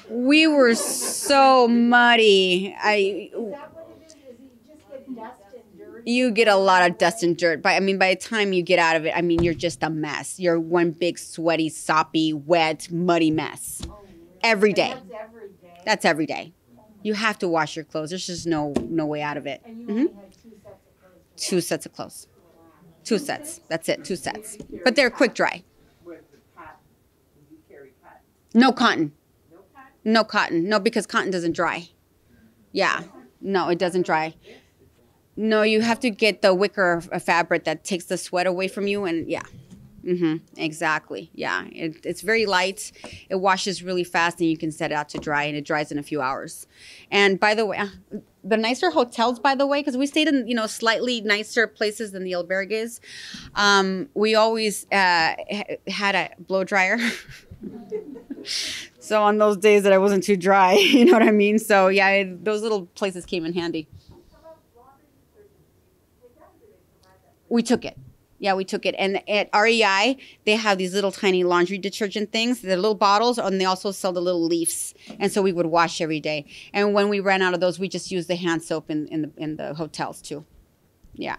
We were so muddy. Is that what it is? Is you just get dust and dirt? You get a lot of dust and dirt. But I mean, by the time you get out of it, I mean, you're just a mess. You're one big, sweaty, soppy, wet, muddy mess. Oh, really? Every day. And that's every day? That's every day. You have to wash your clothes. There's just no way out of it. And you only had 2 sets of clothes? 2 sets of clothes. 2 sets. That's it. 2 sets. But they're quick dry. With the cotton, did you carry cotton? No cotton. No cotton? No cotton. No, because cotton doesn't dry. Yeah. No, it doesn't dry. No, you have to get the wicker fabric that takes the sweat away from you. And yeah. Exactly. Yeah. It's very light. It washes really fast and you can set it out to dry and it dries in a few hours. And by the way, the nicer hotels, by the way, because we stayed in, you know, slightly nicer places than the albergues. We always had a blow dryer. So on those days that I wasn't too dry, you know what I mean? So yeah, those little places came in handy. How about laundry detergent? Take that, or do they provide that? We took it. Yeah, we took it. And at REI, they have these little tiny laundry detergent things. They're little bottles, and they also sell the little leaves. And so we would wash every day. And when we ran out of those, we just used the hand soap in the hotels too. Yeah.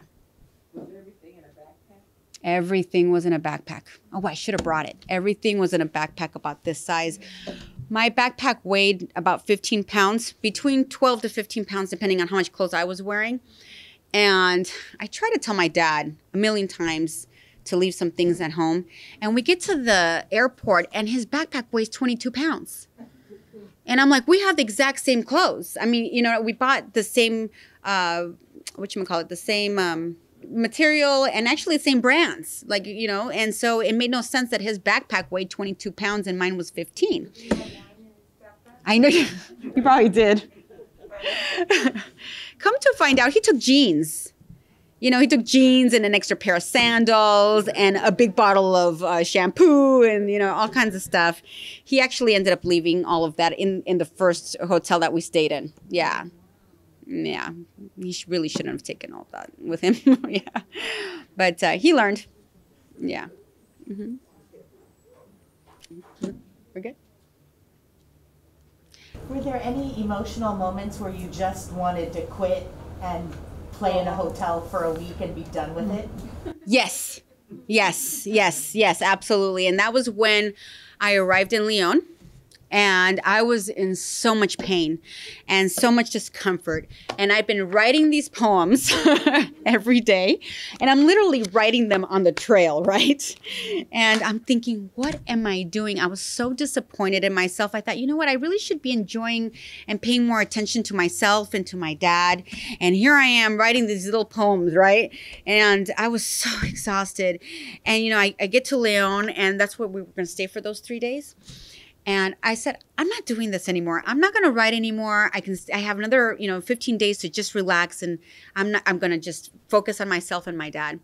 Was everything in a backpack? Everything was in a backpack. Oh, I should have brought it. Everything was in a backpack about this size. My backpack weighed about 15 pounds, between 12 to 15 pounds, depending on how much clothes I was wearing. And I tried to tell my dad a million times to leave some things at home. And we get to the airport and his backpack weighs 22 pounds. And I'm like, we have the exact same clothes. I mean, you know, we bought the same, the same material and actually the same brands. Like, you know, and so it made no sense that his backpack weighed 22 pounds and mine was 15. I know you probably did. Come to find out, he took jeans. You know, he took jeans and an extra pair of sandals and a big bottle of shampoo and, you know, all kinds of stuff. He actually ended up leaving all of that in the first hotel that we stayed in. Yeah. Yeah. He really shouldn't have taken all that with him. Yeah. But he learned. Yeah. Mm-hmm. We're good. Were there any emotional moments where you just wanted to quit and play in a hotel for a week and be done with it? Yes, absolutely. And that was when I arrived in Leon. And I was in so much pain and so much discomfort. And I've been writing these poems every day. And I'm literally writing them on the trail, right? And I'm thinking, what am I doing? I was so disappointed in myself. I thought, you know what? I really should be enjoying and paying more attention to myself and to my dad. And here I am writing these little poems, right? And I was so exhausted. And, you know, I get to Leon, and that's where we were going to stay for those 3 days. And I said, I'm not doing this anymore. I'm not going to write anymore. I have another, 15 days to just relax. And I'm going to just focus on myself and my dad.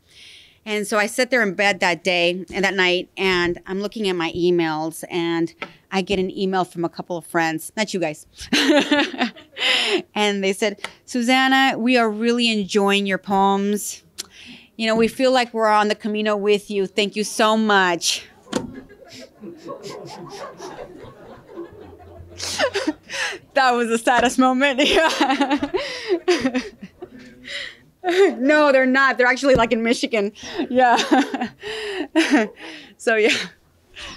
And so I sat there in bed that day and that night, and I'm looking at my emails, and I get an email from a couple of friends, not you guys. And they said, Susana, we are really enjoying your poems. We feel like we're on the Camino with you. Thank you so much. That was the saddest moment. No, they're not. They're actually like in Michigan. Yeah. So, yeah.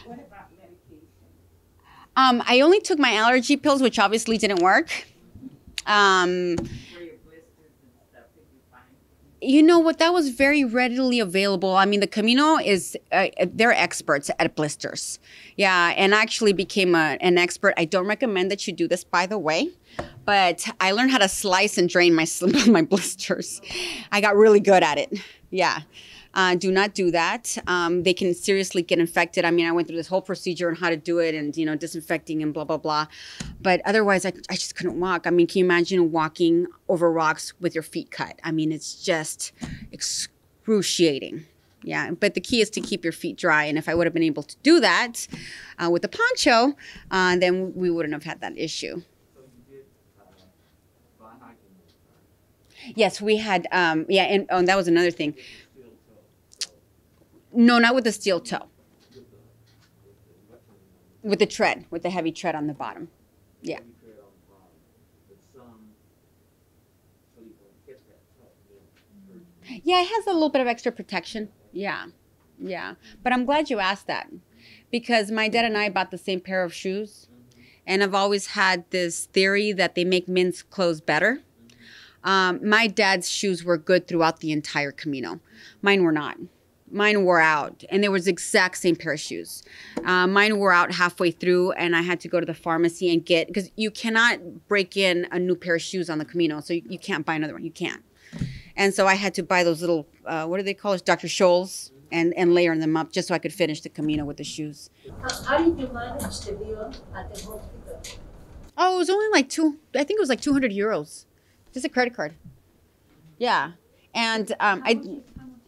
What about medication? I only took my allergy pills, which obviously didn't work. For your blisters and stuff, did you find? You know what? That was very readily available. I mean, the Camino is, they're experts at blisters. Yeah, and I actually became an expert. I don't recommend that you do this, by the way, but I learned how to slice and drain my blisters. I got really good at it. Yeah. Do not do that. They can seriously get infected. I mean, I went through this whole procedure on how to do it and, disinfecting and blah, blah, blah. But otherwise, I just couldn't walk. I mean, can you imagine walking over rocks with your feet cut? I mean, it's just excruciating. Yeah, but the key is to keep your feet dry. And if I would have been able to do that with the poncho, then we wouldn't have had that issue. So you did fly hiking? Yes, we had, and that was another thing. No, not with the steel toe. With the tread, with the heavy tread on the bottom. Yeah. Yeah, it has a little bit of extra protection. Yeah. Yeah. But I'm glad you asked that, because my dad and I bought the same pair of shoes. And I've always had this theory that they make men's clothes better. My dad's shoes were good throughout the entire Camino. Mine were not. Mine wore out, and there was the exact same pair of shoes. Mine wore out halfway through, and I had to go to the pharmacy and get, because you cannot break in a new pair of shoes on the Camino, so you can't buy another one. You can't. And so I had to buy those little, what do they call it, Dr. Scholl's, and layer them up just so I could finish the Camino with the shoes. How did you manage to live at the hospital? Oh, it was only like I think it was like 200 euros. Just a credit card. Yeah. And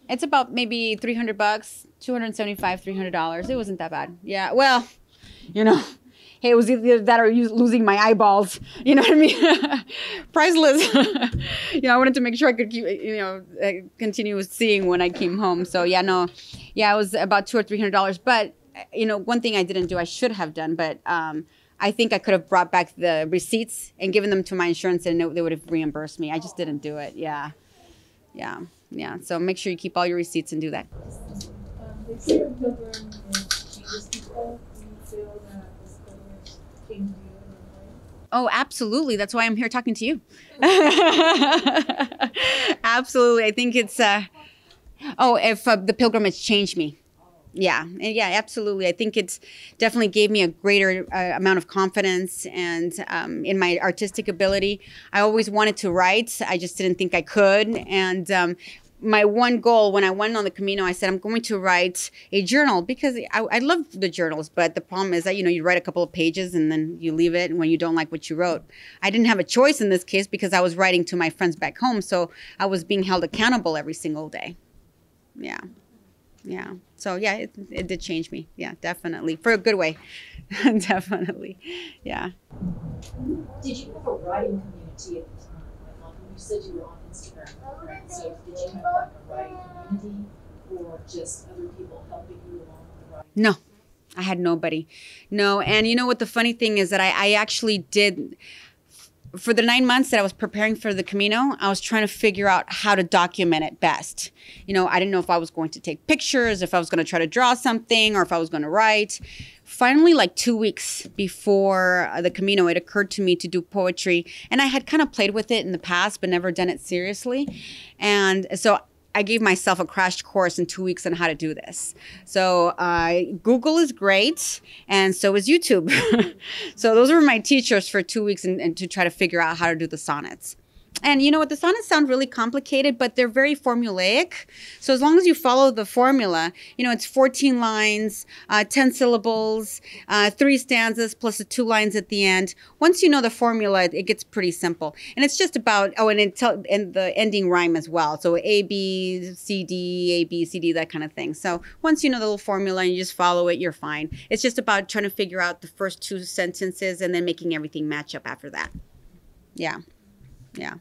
it's about maybe $300, $275, $300. It wasn't that bad. Yeah. Well, hey, it was either that or losing my eyeballs. You know what I mean? Priceless. I wanted to make sure I could keep, continue seeing when I came home. So yeah, it was about $200 or $300. But one thing I didn't do, I should have done, but I think I could have brought back the receipts and given them to my insurance, and they would have reimbursed me. I just didn't do it. Yeah. Yeah. So make sure you keep all your receipts and do that. They say a pilgrim changes people. Do you feel that this pilgrim changed you in a way? Oh, absolutely. That's why I'm here talking to you. Absolutely. I think it's, if the pilgrimage changed me. Yeah. And yeah, absolutely. I think it's definitely gave me a greater amount of confidence and in my artistic ability. I always wanted to write. I just didn't think I could. And my one goal when I went on the Camino, I said, I'm going to write a journal, because I love the journals. But the problem is that, you write a couple of pages and then you leave it when you don't like what you wrote. I didn't have a choice in this case because I was writing to my friends back home. So I was being held accountable every single day. Yeah. Yeah. So, yeah, it did change me. Yeah, definitely. For a good way. Definitely. Yeah. Did you have a writing community at the time? Like, you said you were on Instagram. Right? So did you have like a writing community, or just other people helping you along with the writing? No, I had nobody. No. And you know what the funny thing is that I actually did for the 9 months that I was preparing for the Camino, I was trying to figure out how to document it best. You know, I didn't know if I was going to take pictures, if I was going to try to draw something, or if I was going to write. Finally, like 2 weeks before the Camino, it occurred to me to do poetry. And I had kind of played with it in the past, but never done it seriously. And so I gave myself a crash course in 2 weeks on how to do this. So Google is great, and so is YouTube. So those were my teachers for 2 weeks and to try to figure out how to do the sonnets. And you know what, the sonnets sound really complicated, but they're very formulaic. So as long as you follow the formula, you know, it's 14 lines, 10 syllables, 3 stanzas plus the 2 lines at the end. Once you know the formula, it gets pretty simple. And it's just about, and the ending rhyme as well. So A, B, C, D, that kind of thing. So once you know the little formula and you just follow it, you're fine. It's just about trying to figure out the first 2 sentences and then making everything match up after that. Yeah. Yeah.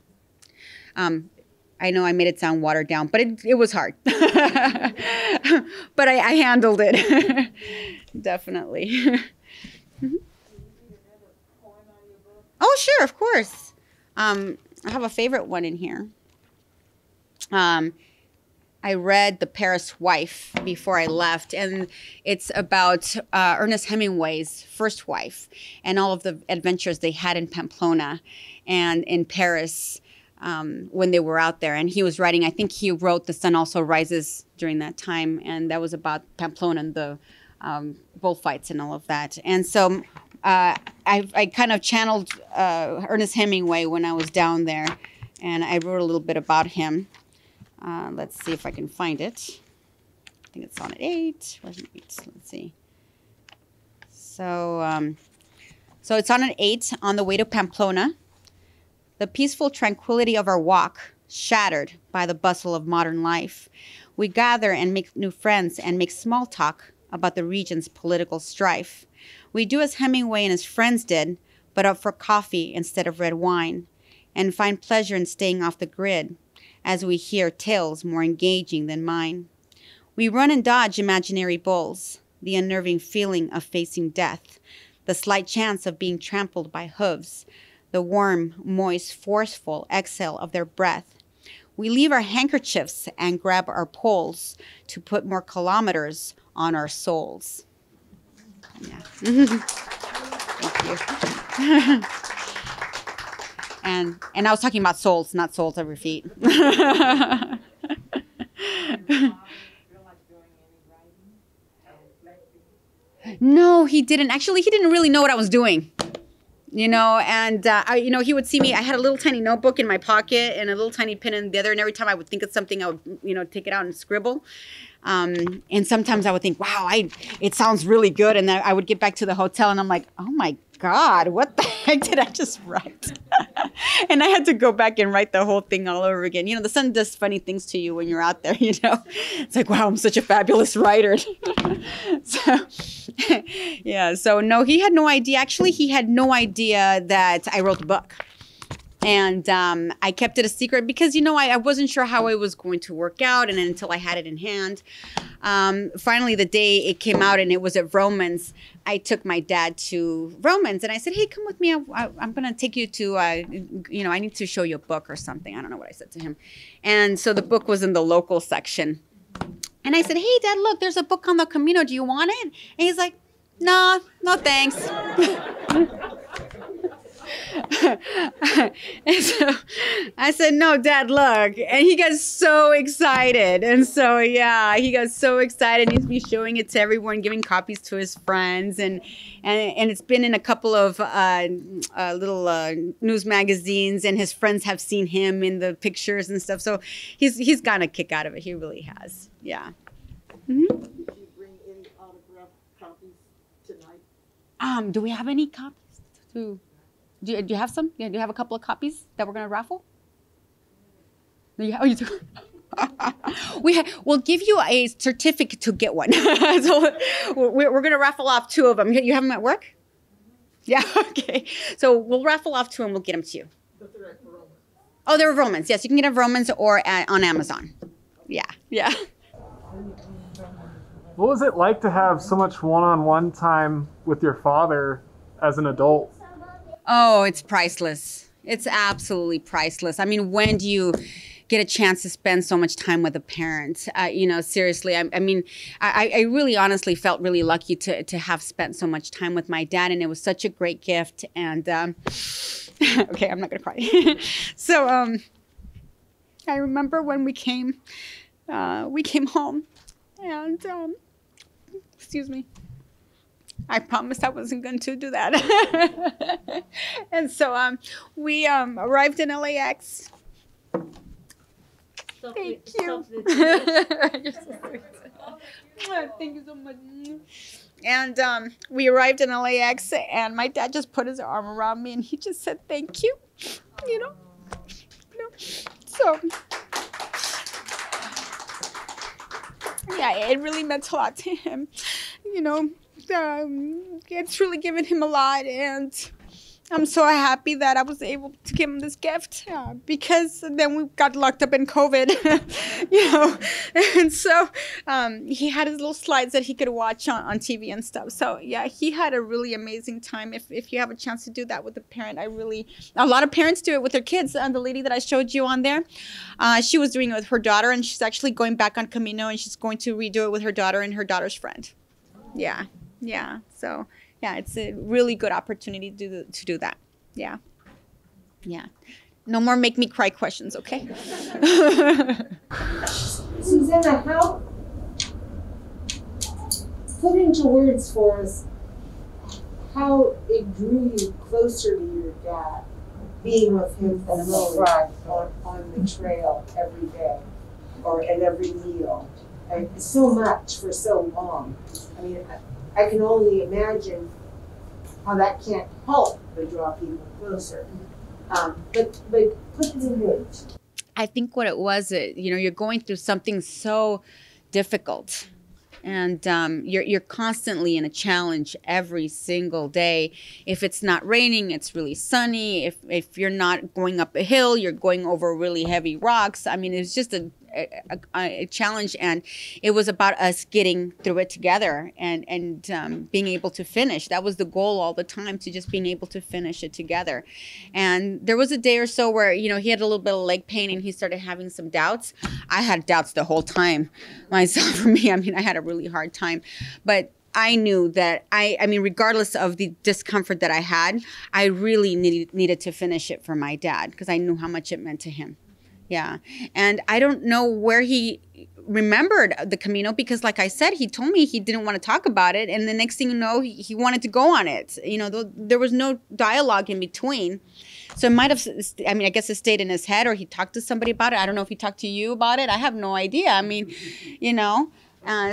I know I made it sound watered down, but it was hard. But I handled it. Definitely. Mm-hmm. Oh, sure, of course. I have a favorite one in here. I read The Paris Wife before I left, and it's about Ernest Hemingway's first wife and all of the adventures they had in Pamplona and in Paris when they were out there. And he was writing, I think he wrote The Sun Also Rises during that time, and that was about Pamplona and the bullfights and all of that. And so I kind of channeled Ernest Hemingway when I was down there, and I wrote a little bit about him. Let's see if I can find it. I think it's on 8. Where's it? Let's see. So it's on an 8 on the way to Pamplona. The peaceful tranquility of our walk, shattered by the bustle of modern life. We gather and make new friends and make small talk about the region's political strife. We do as Hemingway and his friends did, but opt for coffee instead of red wine, and find pleasure in staying off the grid, as we hear tales more engaging than mine. We run and dodge imaginary bulls, the unnerving feeling of facing death, the slight chance of being trampled by hooves, the warm, moist, forceful exhale of their breath. We leave our handkerchiefs and grab our poles to put more kilometers on our souls. Yeah. Thank you. And I was talking about souls, not soles of your feet. No, he didn't. Actually, he didn't really know what I was doing. You know, and, he would see me. I had a little tiny notebook in my pocket and a little tiny pen in the other. And every time I would think of something, I would, take it out and scribble. And sometimes I would think, wow, it sounds really good. And then I would get back to the hotel and I'm like, oh my God, what the heck did I just write? And I had to go back and write the whole thing all over again. You know, the sun does funny things to you when you're out there, you know. It's like, wow, I'm such a fabulous writer. So no, he had no idea. Actually, he had no idea that I wrote the book. And I kept it a secret because, I wasn't sure how it was going to work out. And until I had it in hand, finally, the day it came out and it was at Romans, I took my dad to Romans and I said, hey, come with me. I'm going to take you to, I need to show you a book or something. I don't know what I said to him. And so the book was in the local section. And I said, hey, Dad, look, there's a book on the Camino. Do you want it? And he's like, no thanks. And so I said, no, Dad, look. And he got so excited. And so, yeah, he got so excited. He's been showing it to everyone, giving copies to his friends. And it's been in a couple of little news magazines. And his friends have seen him in the pictures and stuff. So he's gotten a kick out of it. He really has. Yeah. Mm-hmm. Did you bring any autographed copies tonight? Do we have any copies? Do you have some? Yeah, do you have a couple of copies that we're going to raffle? Yeah, oh, you do? We'll give you a certificate to get one. So we're going to raffle off 2 of them. You have them at work? Yeah, okay. So we'll raffle off 2 and we'll get them to you. But they're at Romans. Oh, they're Romans. Yes, you can get them Romans or on Amazon. Yeah. What was it like to have so much one-on-one time with your father as an adult? Oh, it's priceless. It's absolutely priceless. I mean, when do you get a chance to spend so much time with a parent? You know, seriously, I mean, I really honestly felt really lucky to have spent so much time with my dad, and it was such a great gift. And okay, I'm not gonna cry. So I remember when we came home, and excuse me, I promised I wasn't going to do that. And so we arrived in LAX. Thank you. You're so sweet. Thank you so much. And we arrived in LAX, and my dad just put his arm around me, and he just said, thank you. You know? So, yeah, it really meant a lot to him. You know, it's really given him a lot, and I'm so happy that I was able to give him this gift, because then we got locked up in COVID, you know, and so he had his little slides that he could watch on TV and stuff. So yeah, he had a really amazing time. If you have a chance to do that with a parent, a lot of parents do it with their kids. And the lady that I showed you on there, she was doing it with her daughter, and she's actually going back on Camino, and she's going to redo it with her daughter and her daughter's friend. Yeah, yeah, so... yeah, it's a really good opportunity to do that. Yeah. Yeah. No more make me cry questions, okay? Susana, put into words for us how it drew you closer to your dad, being with him on the front, on the trail every day, or at every meal. So much for so long. I mean, I can only imagine how that can't help but draw people closer. But put it in words. I think what it was, you know, you're going through something so difficult, and you're constantly in a challenge every single day. If it's not raining, it's really sunny. If you're not going up a hill, you're going over really heavy rocks. I mean, it's just a challenge, and it was about us getting through it together and being able to finish. That was the goal all the time, to just being able to finish it together. And there was a day or so where, you know, he had a little bit of leg pain, and he started having some doubts. I had doubts the whole time myself. For me, I mean, I had a really hard time, but I knew that I mean, regardless of the discomfort that I had, I really needed to finish it for my dad, because I knew how much it meant to him. Yeah. And I don't know where he remembered the Camino, because like I said, he told me he didn't want to talk about it. And the next thing you know, he wanted to go on it. You know, there was no dialogue in between. So it might have, I mean, I guess it stayed in his head, or he talked to somebody about it. I don't know if he talked to you about it. I have no idea. I mean, you know,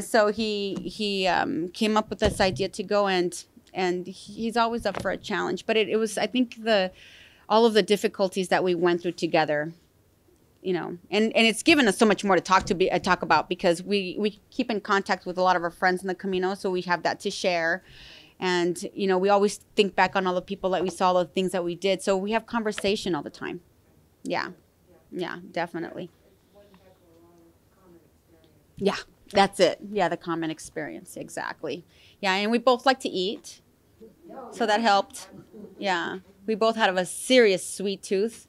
so he came up with this idea to go, and he's always up for a challenge. But it was, I think, all of the difficulties that we went through together, you know, and it's given us so much more to talk about, because we keep in contact with a lot of our friends in the Camino, so we have that to share. And, you know, we always think back on all the people that we saw, all the things that we did. So we have conversation all the time. Yeah. Yeah, definitely. Yeah, that's it. Yeah, the common experience. Exactly. Yeah, and we both like to eat, so that helped. Yeah, we both had a serious sweet tooth.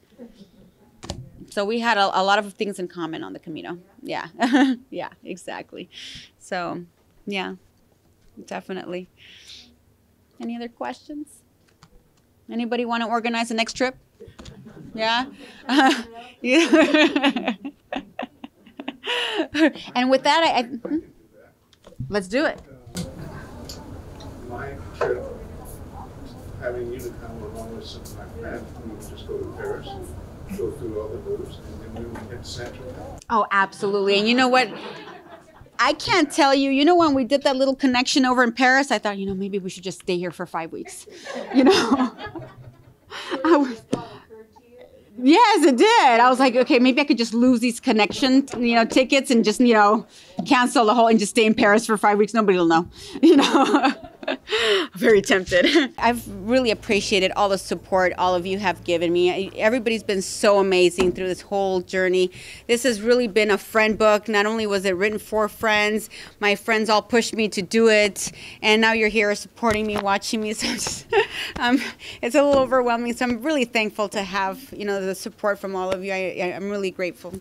So we had a lot of things in common on the Camino. Yeah, yeah, exactly. So, yeah, definitely. Any other questions? Anybody want to organize the next trip? Yeah? Yeah. And with that, let's do it. My trip, having you to come along with some of my friends, we would just go to Paris, go through all the routes, and then we would hit Central. Oh, absolutely. And you know what? I can't tell you, you know, when we did that little connection over in Paris, I thought, you know, maybe we should just stay here for 5 weeks. You know? Yes, it did. I was like, okay, maybe I could just lose these connection, you know, tickets and just, you know, cancel the whole and just stay in Paris for 5 weeks. Nobody will know, you know. Very tempted. I've really appreciated all the support all of you have given me. Everybody's been so amazing through this whole journey. This has really been a friend book. Not only was it written for friends, my friends all pushed me to do it, and now you're here supporting me, watching me. So it's a little overwhelming. So I'm really thankful to have, the support from all of you. I'm really grateful.